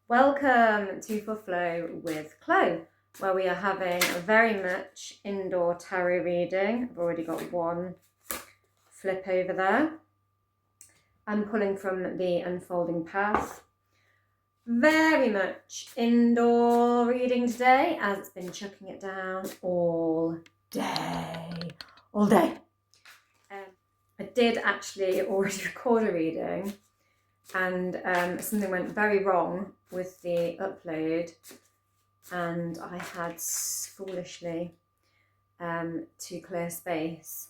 Welcome to For Flow with Chloe, where we are having a very much indoor tarot reading. I've already got one flip over there. I'm pulling from the Unfolding Path. Very much indoor reading today, as it's been chucking it down all day. I did actually already record a reading, and something went very wrong with the upload, and I had foolishly to clear space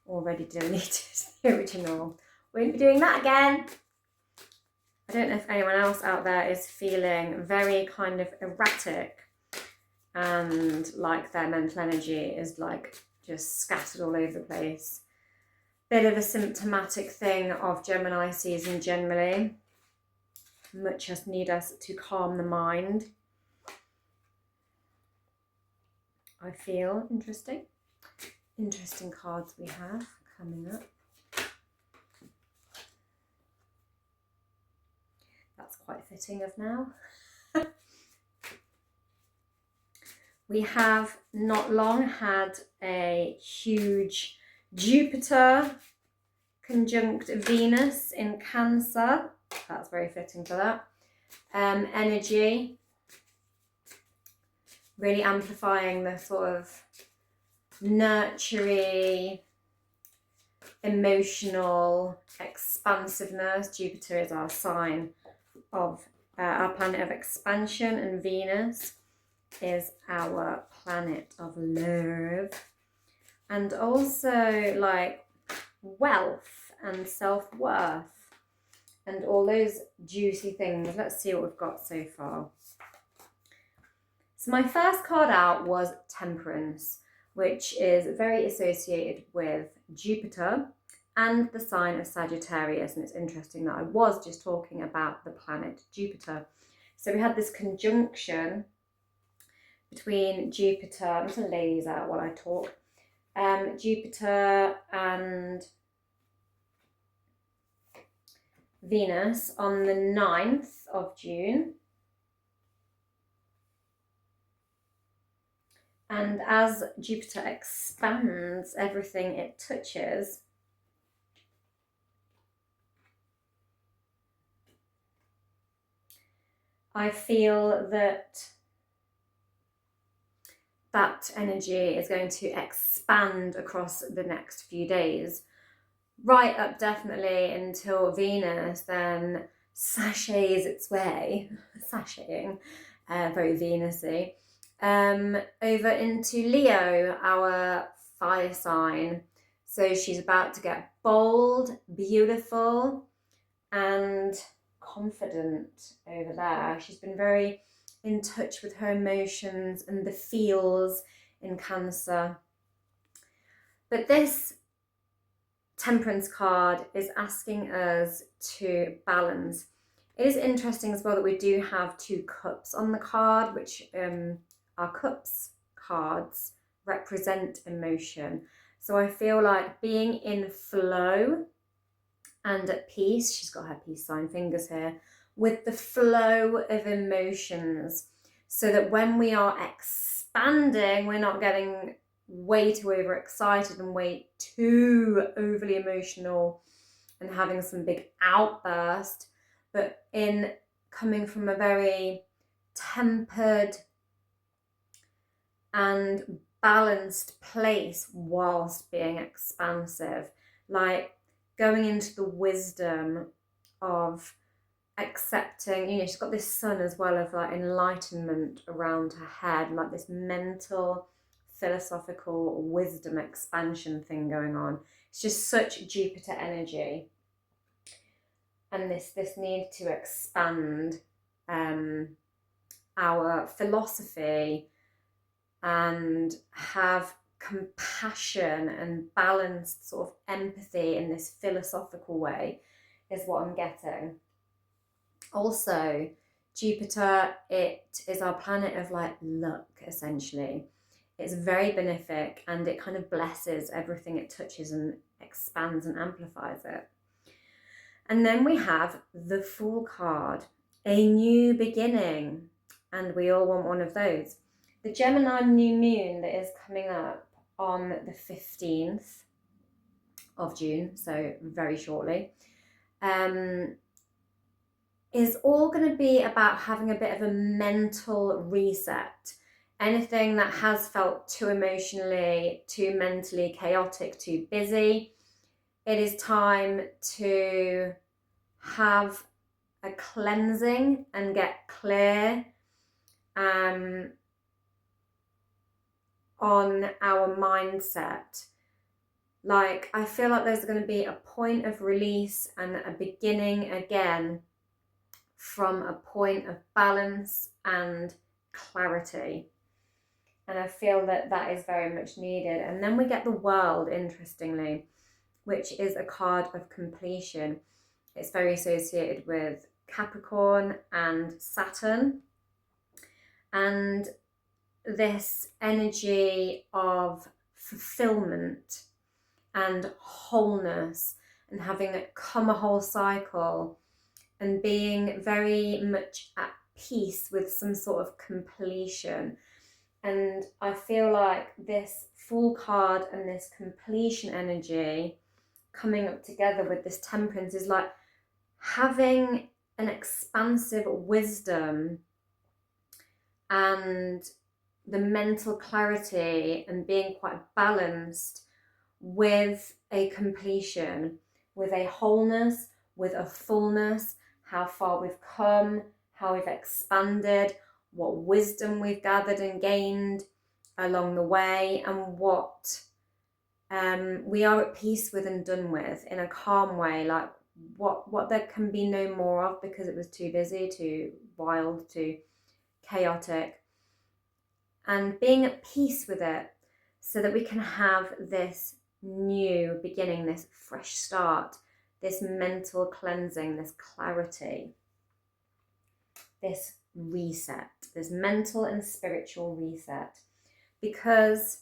already deleted the original. Won't be doing that again. I don't know if anyone else out there is feeling very kind of erratic and like their mental energy is like just scattered all over the place. Bit of a symptomatic thing of Gemini season generally. Much as need us to calm the mind. I feel interesting cards we have coming up. That's quite fitting of now. We have not long had a huge Jupiter conjunct Venus in Cancer. That's very fitting for that. Energy, really amplifying the sort of nurturing, emotional expansiveness. Jupiter is our sign of our planet of expansion, and Venus is our planet of love, and also like wealth and self-worth and all those juicy things. Let's see what we've got so far. So my first card out was Temperance, which is very associated with Jupiter and the sign of Sagittarius. And it's interesting that I was just talking about the planet Jupiter. So we had this conjunction between Jupiter, I'm just going to lay these out while I talk, Jupiter and Venus on the 9th of June. And as Jupiter expands everything it touches, I feel that energy is going to expand across the next few days, right up definitely until Venus then sashays its way, sashaying, very Venus-y, over into Leo, our fire sign. So she's about to get bold, beautiful, and confident over there. She's been very in touch with her emotions and the feels in Cancer. But this Temperance card is asking us to balance. It is interesting as well that we do have 2 cups on the card, which our cups cards represent emotion. So I feel like being in flow and at peace, she's got her peace sign fingers here, with the flow of emotions, so that when we are expanding, we're not getting way too overexcited and way too overly emotional and having some big outburst, but in coming from a very tempered and balanced place whilst being expansive, like going into the wisdom of accepting, she's got this sun as well of like enlightenment around her head, like this mental, philosophical wisdom expansion thing going on. It's just such Jupiter energy, and this need to expand our philosophy and have compassion and balanced sort of empathy in this philosophical way is what I'm getting. Also, Jupiter, it is our planet of like luck, essentially. It's very benefic and it kind of blesses everything it touches and expands and amplifies it. And then we have the Fool card, a new beginning, and we all want one of those. The Gemini new moon that is coming up on the 15th of June, so very shortly, is all going to be about having a bit of a mental reset. Anything that has felt too emotionally, too mentally chaotic, too busy, it is time to have a cleansing and get clear on our mindset. Like, I feel like there's going to be a point of release and a beginning again from a point of balance and clarity. And I feel that that is very much needed. And then we get the World, interestingly, which is a card of completion. It's very associated with Capricorn and Saturn. And this energy of fulfillment and wholeness and having come a whole cycle and being very much at peace with some sort of completion. And I feel like this Fool card and this completion energy coming up together with this Temperance is like having an expansive wisdom and the mental clarity and being quite balanced with a completion, with a wholeness, with a fullness, how far we've come, how we've expanded, what wisdom we've gathered and gained along the way, and what we are at peace with and done with in a calm way, like what there can be no more of because it was too busy, too wild, too chaotic, and being at peace with it so that we can have this new beginning, this fresh start, this mental cleansing, this clarity, this reset, this mental and spiritual reset, because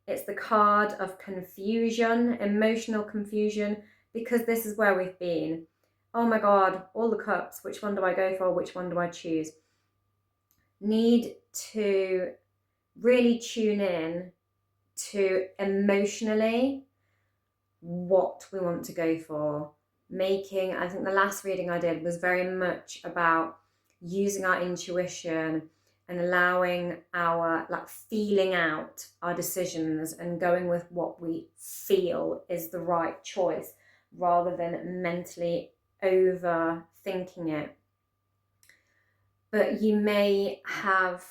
it's the card of confusion, emotional confusion, because this is where we've been. Oh my God, all the cups, which one do I go for? Which one do I choose? Need to really tune in to emotionally what we want to go for. I think the last reading I did was very much about using our intuition and allowing our, like, feeling out our decisions and going with what we feel is the right choice rather than mentally overthinking it. But you may have,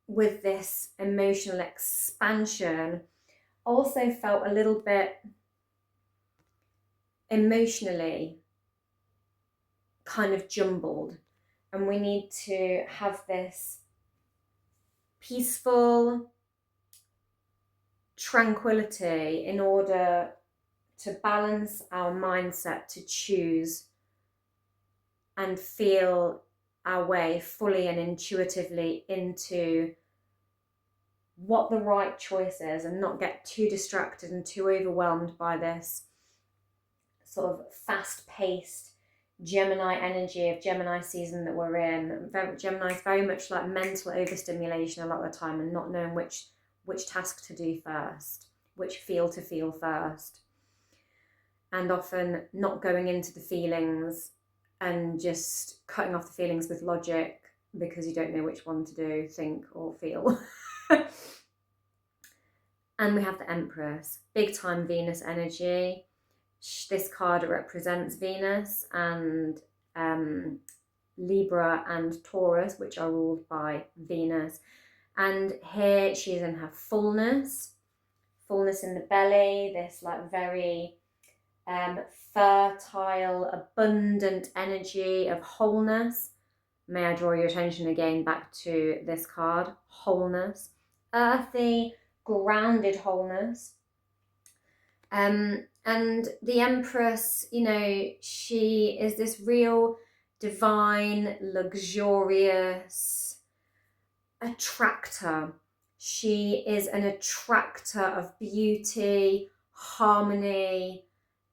with this emotional expansion, also felt a little bit emotionally kind of jumbled, and we need to have this peaceful tranquility in order to balance our mindset to choose and feel our way fully and intuitively into what the right choice is, and not get too distracted and too overwhelmed by this sort of fast-paced Gemini energy of Gemini season that we're in. Gemini is very much like mental overstimulation a lot of the time, and not knowing which task to do first, which feel to feel first, and often not going into the feelings and just cutting off the feelings with logic because you don't know which one to do, think or feel. And we have the Empress, big time Venus energy. This card represents Venus and Libra and Taurus, which are ruled by Venus. And here she is in her fullness in the belly, this like very fertile, abundant energy of wholeness. May I draw your attention again back to this card, wholeness, earthy, grounded wholeness. And the Empress, you know, she is this real divine, luxurious attractor. She is an attractor of beauty, harmony,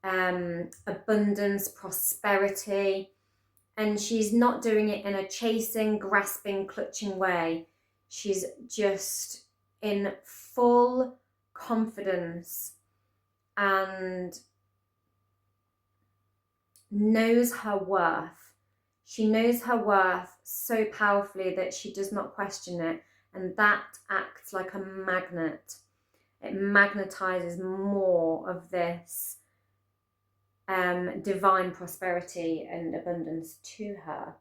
abundance, prosperity. And she's not doing it in a chasing, grasping, clutching way. She's just in full confidence and knows her worth. She knows her worth so powerfully that she does not question it. And that acts like a magnet. It magnetizes more of this divine prosperity and abundance to her,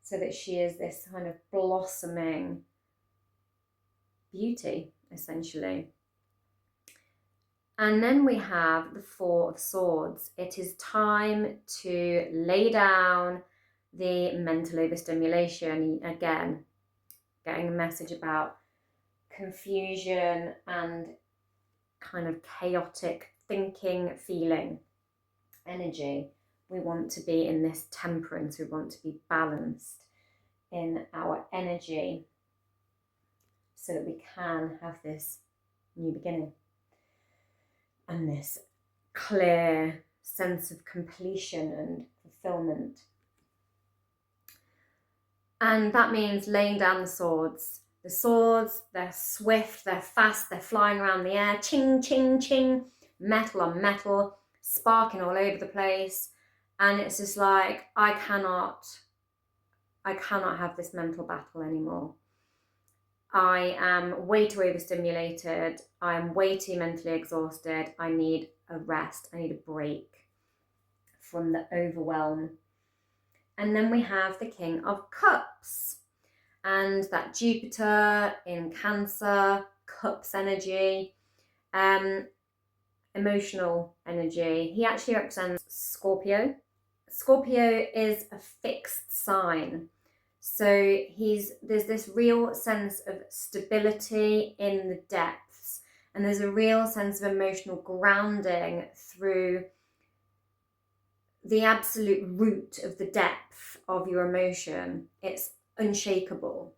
so that she is this kind of blossoming beauty, essentially. And then we have the Four of Swords. It is time to lay down the mental overstimulation. Again, getting a message about confusion and kind of chaotic thinking, feeling, energy. We want to be in this temperance. We want to be balanced in our energy so that we can have this new beginning and this clear sense of completion and fulfillment. And that means laying down the swords. The swords, they're swift, they're fast, they're flying around the air, ching, ching, ching, metal on metal, sparking all over the place. And it's just like, I cannot have this mental battle anymore. I am way too overstimulated. I am way too mentally exhausted. I need a rest. I need a break from the overwhelm. And then we have the King of Cups, and that Jupiter in Cancer, Cups energy, emotional energy. He actually represents Scorpio. Scorpio is a fixed sign. So there's this real sense of stability in the depths, and there's a real sense of emotional grounding through the absolute root of the depth of your emotion. It's unshakable.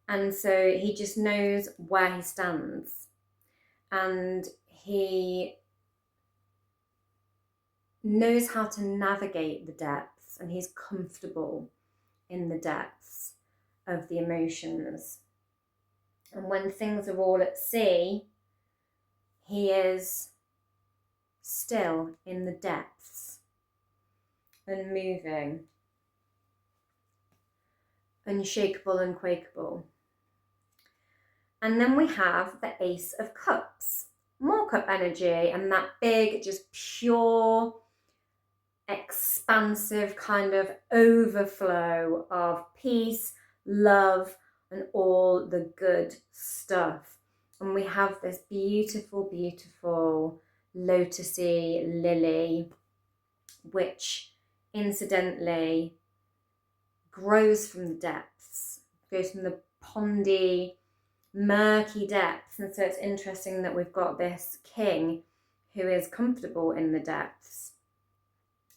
And so he just knows where he stands, and he knows how to navigate the depths, and he's comfortable in the depths of the emotions. And when things are all at sea, he is still in the depths, unmoving, unshakable, unquakeable. And then we have the Ace of Cups, more cup energy, and that big, just pure, expansive kind of overflow of peace, love, and all the good stuff. And we have this beautiful, beautiful lotusy lily, which incidentally grows from the depths, goes from the pondy, murky depths. And so it's interesting that we've got this king who is comfortable in the depths,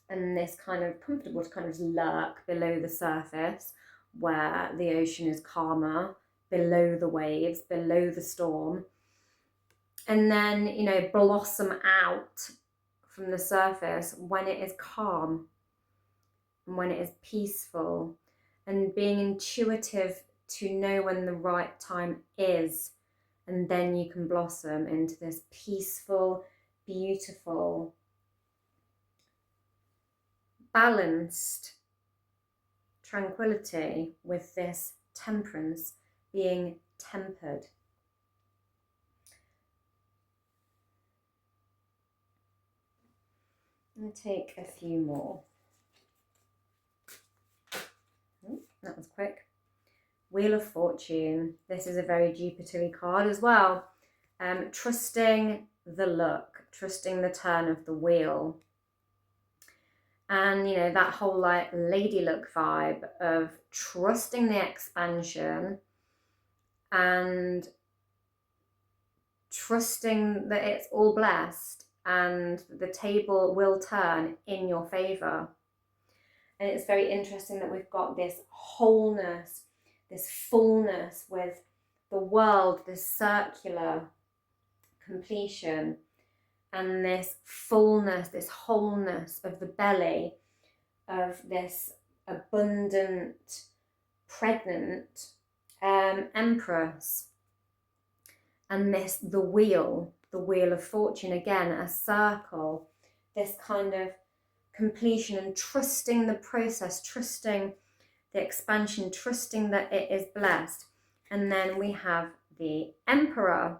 and this kind of comfortable to kind of lurk below the surface, where the ocean is calmer, below the waves, below the storm. And then, you know, blossom out from the surface when it is calm and when it is peaceful, and being intuitive to know when the right time is. And then you can blossom into this peaceful, beautiful, balanced tranquility with this temperance, being tempered. I'm going to take a few more. That was quick. Wheel of Fortune. This is a very Jupiter-y card as well. Trusting the luck, trusting the turn of the wheel. And, you know, that whole like Lady Luck vibe of trusting the expansion and trusting that it's all blessed and the table will turn in your favour. And it's very interesting that we've got this wholeness, this fullness with the world, this circular completion. and this fullness, this wholeness of the belly, of this abundant, pregnant Empress. And this, the wheel of fortune, again, a circle, this kind of completion and trusting the process, trusting the expansion, trusting that it is blessed. And then we have the Emperor,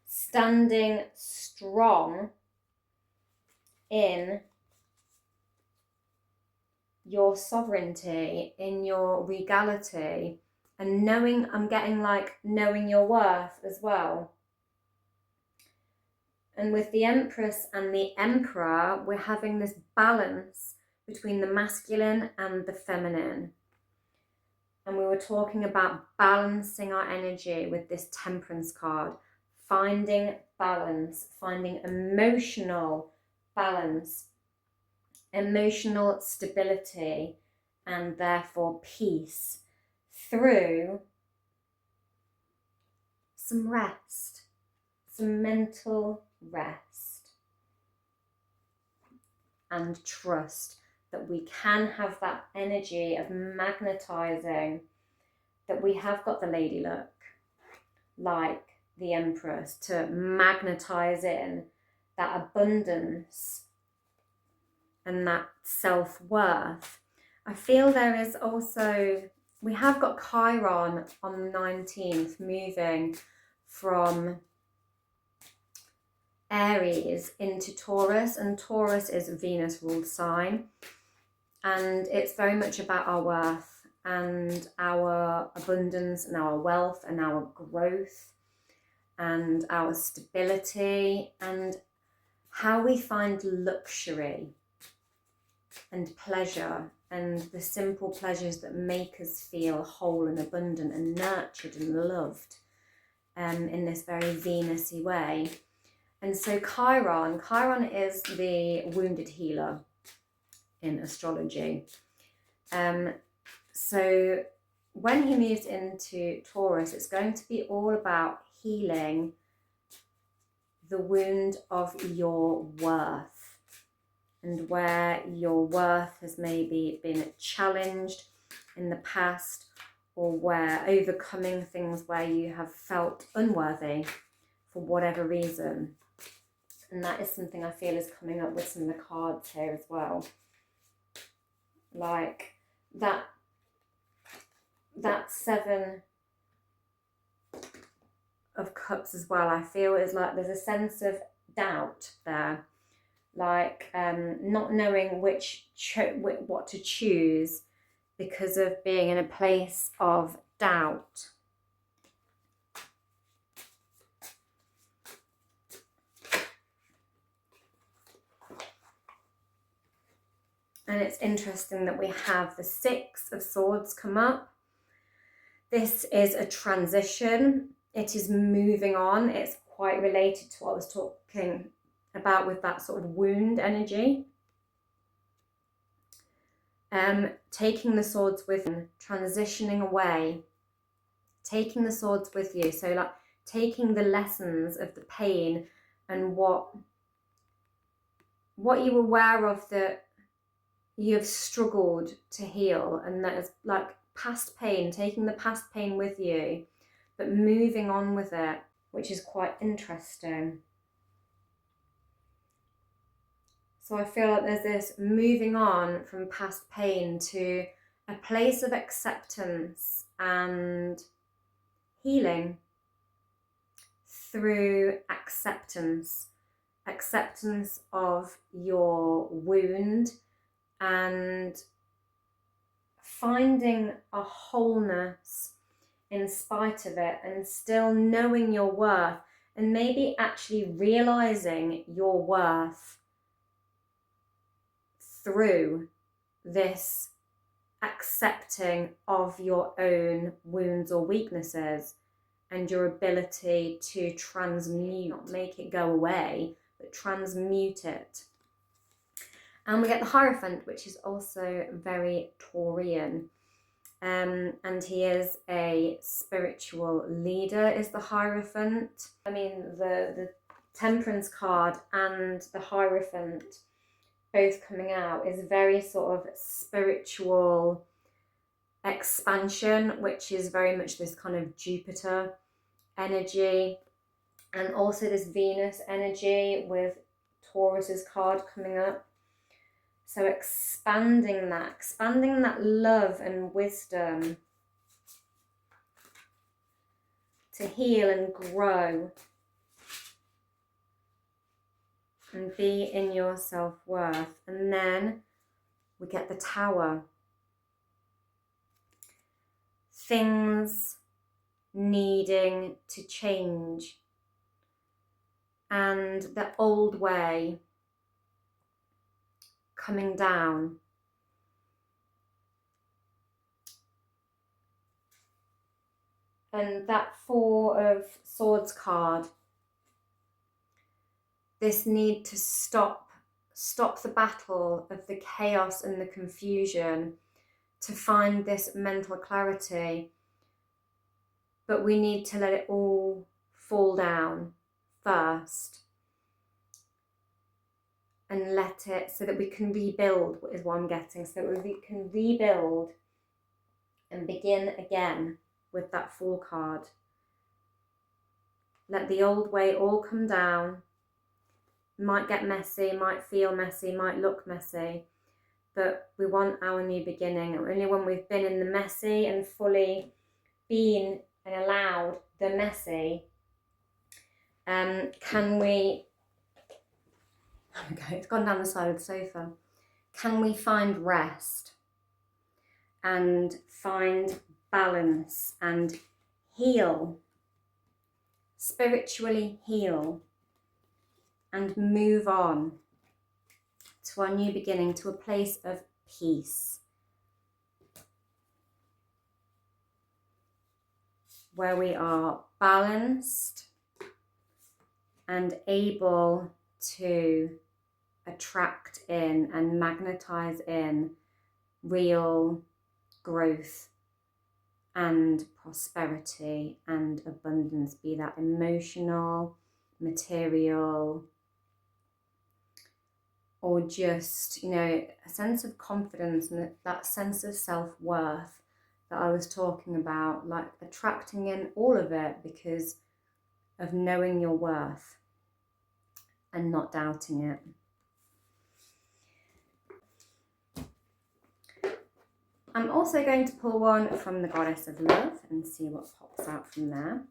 standing strong in your sovereignty, in your regality, and knowing, I'm getting like knowing your worth as well. And with the Empress and the Emperor, we're having this balance between the masculine and the feminine. And we were talking about balancing our energy with this Temperance card, finding balance, finding emotional balance, emotional stability, and therefore peace through some rest, some mental rest, and trust that we can have that energy of magnetizing, that we have got the lady look, like the Empress, to magnetize in that abundance and that self-worth. I feel there is also, we have got Chiron on the 19th moving from Aries into Taurus, and Taurus is a Venus ruled sign, and it's very much about our worth and our abundance and our wealth and our growth and our stability and how we find luxury and pleasure and the simple pleasures that make us feel whole and abundant and nurtured and loved in this very Venus-y way. And so Chiron is the wounded healer in astrology. So when he moves into Taurus, it's going to be all about healing the wound of your worth, and where your worth has maybe been challenged in the past, or where overcoming things where you have felt unworthy for whatever reason. And that is something I feel is coming up with some of the cards here as well. Like that Seven of Cups as well, I feel is like there's a sense of doubt there. Like not knowing what to choose because of being in a place of doubt. And it's interesting that we have the Six of Swords come up. This is a transition. It is moving on. It's quite related to what I was talking about with that sort of wound energy. Taking the swords with you, transitioning away, taking the swords with you. So like taking the lessons of the pain and what you're aware of that you have struggled to heal, and that is like past pain, taking the past pain with you, but moving on with it, which is quite interesting. So I feel like there's this moving on from past pain to a place of acceptance and healing through acceptance of your wound, and finding a wholeness in spite of it, and still knowing your worth, and maybe actually realizing your worth through this accepting of your own wounds or weaknesses, and your ability to transmute, not make it go away, but transmute it. And we get the Hierophant, which is also very Taurian. And he is a spiritual leader, is the Hierophant. I mean, the Temperance card and the Hierophant both coming out is very sort of spiritual expansion, which is very much this kind of Jupiter energy, and also this Venus energy with Taurus's card coming up. So expanding that love and wisdom to heal and grow and be in your self-worth. And then we get the Tower. Things needing to change and the old way coming down. And that Four of Swords card, this need to stop the battle of the chaos and the confusion to find this mental clarity. But we need to let it all fall down first and let it, so that we can rebuild, is what I'm getting, so that we can rebuild and begin again with that Fool card. Let the old way all come down. Might get messy, might feel messy, might look messy, but we want our new beginning. And only when we've been in the messy and fully been and allowed the messy, can we, okay, it's gone down the side of the sofa, can we find rest and find balance and heal, spiritually heal, and move on to our new beginning, to a place of peace, where we are balanced and able to attract in and magnetize in real growth and prosperity and abundance, be that emotional, material, or just, you know, a sense of confidence and that sense of self-worth that I was talking about, like attracting in all of it because of knowing your worth and not doubting it. I'm also going to pull one from the Goddess of Love and see what pops out from there.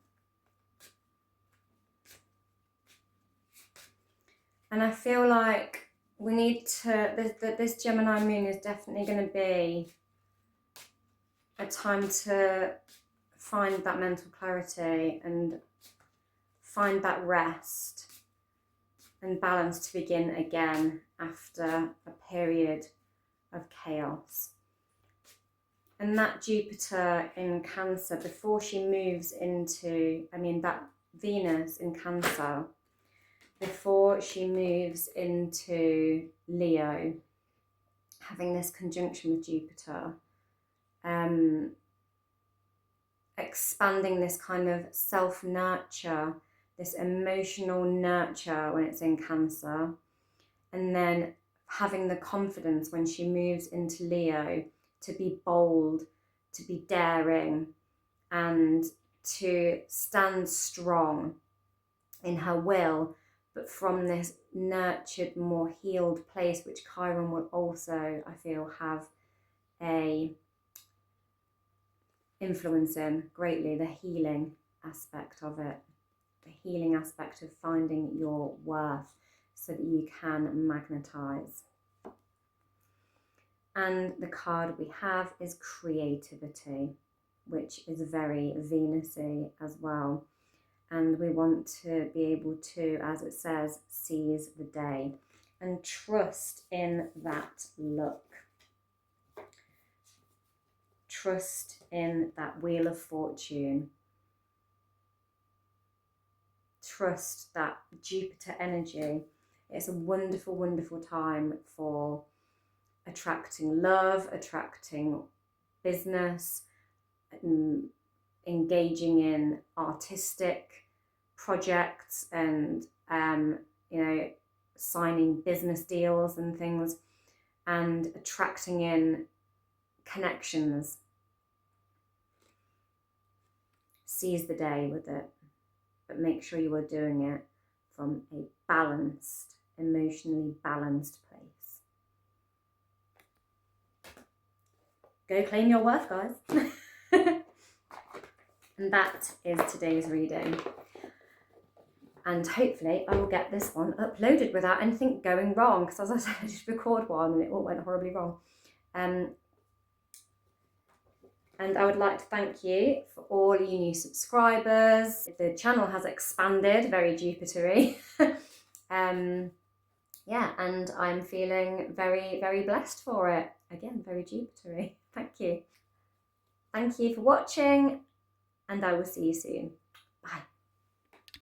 And I feel like we need to, this Gemini moon is definitely going to be a time to find that mental clarity and find that rest and balance to begin again after a period of chaos. And that Jupiter in Cancer, before she moves into, that Venus in Cancer, before she moves into Leo, having this conjunction with Jupiter, expanding this kind of self-nurture, this emotional nurture when it's in Cancer, and then having the confidence when she moves into Leo to be bold, to be daring, and to stand strong in her will, but from this nurtured, more healed place, which Chiron will also, I feel, have a influence in greatly, the healing aspect of it, the healing aspect of finding your worth so that you can magnetize. And the card we have is creativity, which is very Venus-y as well. And we want to be able to, as it says, seize the day and trust in that luck. Trust in that wheel of fortune. Trust that Jupiter energy. It's a wonderful, wonderful time for attracting love, attracting business, engaging in artistic projects and you know, signing business deals and things, and attracting in connections. Seize the day with it, but make sure you are doing it from a balanced, emotionally balanced place. Go claim your worth, guys. And that is today's reading. And hopefully I will get this one uploaded without anything going wrong, because as I said, I just record one and it all went horribly wrong. And I would like to thank you for all you new subscribers. The channel has expanded, very Jupiter-y. Yeah, and I'm feeling very, very blessed for it. Again, very Jupiter-y. Thank you. Thank you for watching, and I will see you soon. Bye.